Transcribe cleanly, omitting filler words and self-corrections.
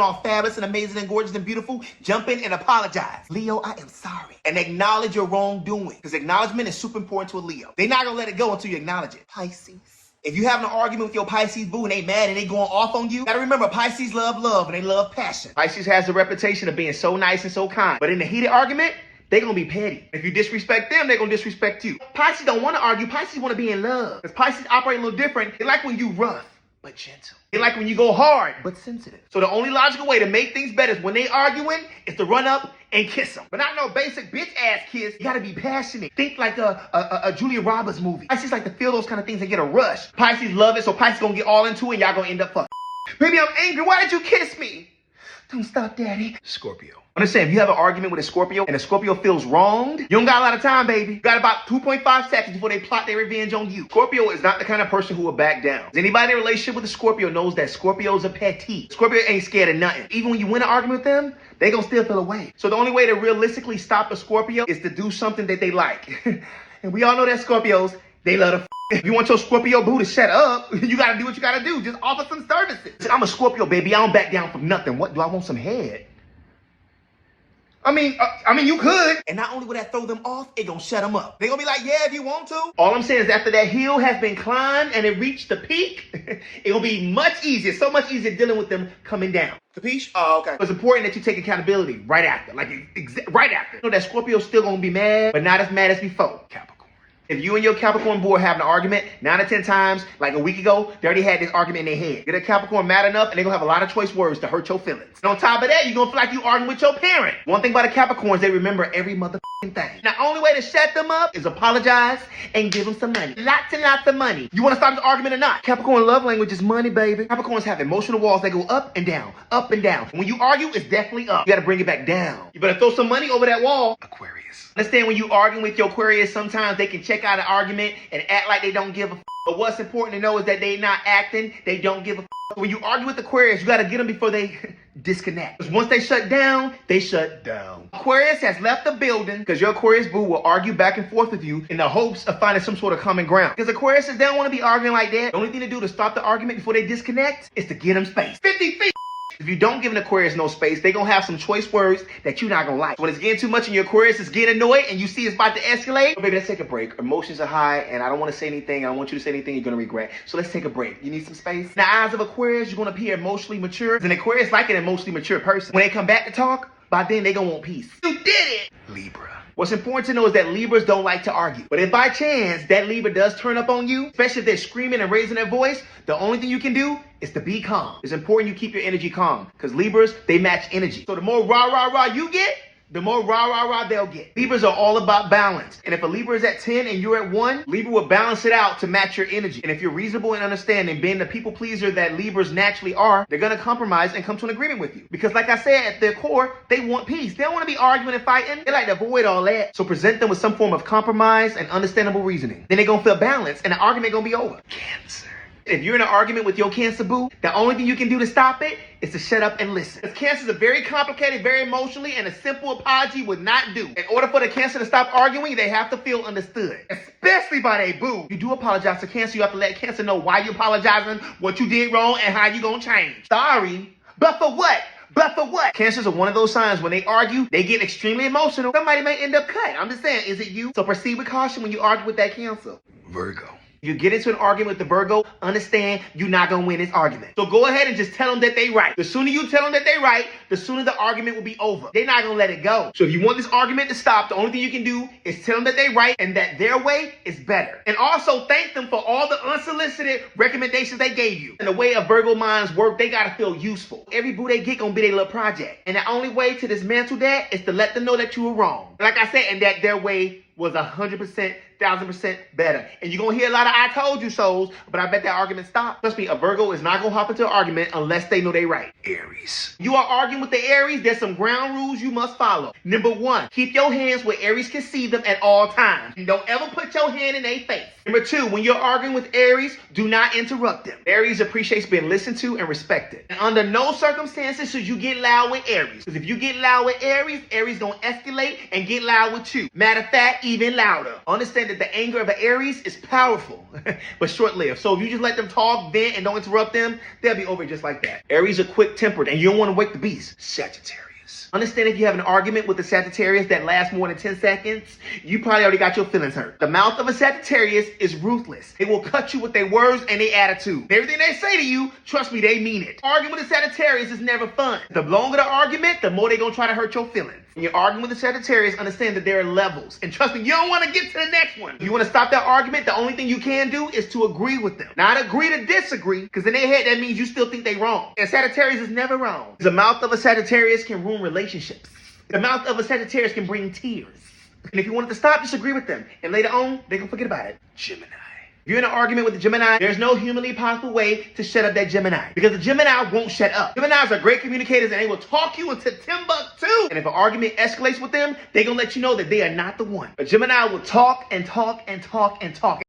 all fabulous and amazing and gorgeous and beautiful, jump in and apologize. Leo, I am sorry. And acknowledge your wrongdoing. Because acknowledgement is super important to a Leo. They're not going to let it go until you acknowledge it. Pisces. If you have an argument with your Pisces boo and they mad and they going off on you, gotta remember Pisces love love and they love passion. Pisces has the reputation of being so nice and so kind. But in the heated argument, they're gonna be petty. If you disrespect them, they're gonna disrespect you. Pisces don't wanna argue, Pisces wanna be in love. Because Pisces operate a little different. They like when you rough, but gentle. They like when you go hard, but sensitive. So the only logical way to make things better is when they arguing, is to run up and kiss them. But not no basic bitch ass kiss. You gotta be passionate. Think like a Julia Roberts movie. Pisces like to feel those kind of things and get a rush. Pisces love it, so Pisces gonna get all into it and y'all gonna end up fucking. Baby, I'm angry. Why did you kiss me? Don't stop, daddy. Scorpio. Understand, if you have an argument with a Scorpio and a Scorpio feels wronged, you don't got a lot of time, baby. You got about 2.5 seconds before they plot their revenge on you. Scorpio is not the kind of person who will back down. Anybody in a relationship with a Scorpio knows that Scorpios are petty. Scorpio ain't scared of nothing. Even when you win an argument with them, they gonna still feel away. So the only way to realistically stop a Scorpio is to do something that they like. And we all know that Scorpios, they love to If you want your Scorpio boo to shut up, you gotta do what you gotta do. Just offer some services. I'm a Scorpio, baby. I don't back down from nothing. What do I want? Some head? I mean, you could. And not only will that throw them off, it gonna shut them up. They gonna be like, yeah, if you want to. All I'm saying is after that hill has been climbed and it reached the peak, it will be much easier, so much easier dealing with them coming down. Capiche? Oh, okay. It's important that you take accountability right after, right after. You know that Scorpio's still gonna be mad, but not as mad as before. Capricorn. If you and your Capricorn boy have an argument, 9 out of 10 times, like a week ago, they already had this argument in their head. Get a Capricorn mad enough, and they're gonna have a lot of choice words to hurt your feelings. And on top of that, you're gonna feel like you arguing with your parent. One thing about the Capricorns, they remember every motherfucking thing. Now, only way to shut them up is apologize and give them some money. Lots and lots of money. You wanna stop this argument or not? Capricorn love language is money, baby. Capricorns have emotional walls that go up and down, up and down. When you argue, it's definitely up. You gotta bring it back down. You better throw some money over that wall. Aquarius. Understand when you arguing with your Aquarius, sometimes they can check out an argument and act like they don't give a f. But what's important to know is that they not acting, they don't give a f. When you argue with Aquarius, you gotta get them before they disconnect. Because once they shut down, they shut down. Aquarius has left the building because your Aquarius boo will argue back and forth with you in the hopes of finding some sort of common ground. Because Aquarius, they don't want to be arguing like that. The only thing to do to stop the argument before they disconnect is to give them space. 50 feet. If you don't give an Aquarius no space, they're going to have some choice words that you're not going to like. When it's getting too much and your Aquarius is getting annoyed and you see it's about to escalate, oh, baby, let's take a break. Emotions are high and I don't want to say anything. I don't want you to say anything you're going to regret. So let's take a break. You need some space? In the eyes of Aquarius, you're going to appear emotionally mature. And Aquarius like an emotionally mature person. When they come back to talk, by then they going to want peace. You did it! Libra. What's important to know is that Libras don't like to argue. But if by chance that Libra does turn up on you, especially if they're screaming and raising their voice, the only thing you can do is to be calm. It's important you keep your energy calm because Libras, they match energy. So the more rah, rah, rah you get, the more rah, rah, rah they'll get. Libras are all about balance. And if a Libra is at 10 and you're at 1, Libra will balance it out to match your energy. And if you're reasonable and understanding, being the people pleaser that Libras naturally are, they're going to compromise and come to an agreement with you. Because like I said, at their core, they want peace. They don't want to be arguing and fighting. They like to avoid all that. So present them with some form of compromise and understandable reasoning. Then they're going to feel balanced and the argument going to be over. Cancer. If you're in an argument with your Cancer boo, the only thing you can do to stop it is to shut up and listen. Because Cancers are very complicated, very emotionally, and a simple apology would not do. In order for the Cancer to stop arguing, they have to feel understood, especially by their boo. You do apologize to Cancer, you have to let Cancer know why you're apologizing, what you did wrong, and how you're gonna change. Sorry, but for what? But for what? Cancers are one of those signs when they argue, they get extremely emotional. Somebody may end up cut. I'm just saying, is it you? So proceed with caution when you argue with that Cancer. Virgo. You get into an argument with the Virgo, understand you're not going to win this argument. So go ahead and just tell them that they right. The sooner you tell them that they right, the sooner the argument will be over. They're not going to let it go. So if you want this argument to stop, the only thing you can do is tell them that they right and that their way is better. And also thank them for all the unsolicited recommendations they gave you. And the way a Virgo minds work, they got to feel useful. Every boo they get going to be their little project. And the only way to dismantle that is to let them know that you were wrong. Like I said, and that their way was 100%, 1000% better. And you're going to hear a lot of I told you so's, but I bet that argument stopped. Trust me, a Virgo is not going to hop into an argument unless they know they right. Aries. You are arguing with the Aries, there's some ground rules you must follow. Number 1, keep your hands where Aries can see them at all times. And don't ever put your hand in their face. Number 2, when you're arguing with Aries, do not interrupt them. Aries appreciates being listened to and respected. And under no circumstances should you get loud with Aries. Because if you get loud with Aries, Aries gonna escalate and get loud with you. Matter of fact, even louder. Understand understand that the anger of an Aries is powerful, but short-lived. So if you just let them talk, vent, and don't interrupt them, they'll be over it just like that. Aries are quick-tempered, and you don't want to wake the beast. Sagittarius. Understand if you have an argument with the Sagittarius that lasts more than 10 seconds, you probably already got your feelings hurt. The mouth of a Sagittarius is ruthless. They will cut you with their words and their attitude. Everything they say to you, trust me, they mean it. Arguing with a Sagittarius is never fun. The longer the argument, the more they're going to try to hurt your feelings. When you're arguing with a Sagittarius, understand that there are levels. And trust me, you don't want to get to the next one. If you want to stop that argument, the only thing you can do is to agree with them. Not agree to disagree, because in their head, that means you still think they're wrong. And Sagittarius is never wrong. The mouth of a Sagittarius can ruin relationships. The mouth of a Sagittarius can bring tears. And if you want it to stop, just agree with them. And later on, they're going to forget about it. Gemini. If you're in an argument with a Gemini, there's no humanly possible way to shut up that Gemini. Because the Gemini won't shut up. Geminis are great communicators and they will talk you into Timbuktu. And if an argument escalates with them, they're going to let you know that they are not the one. A Gemini will talk and talk and talk and talk.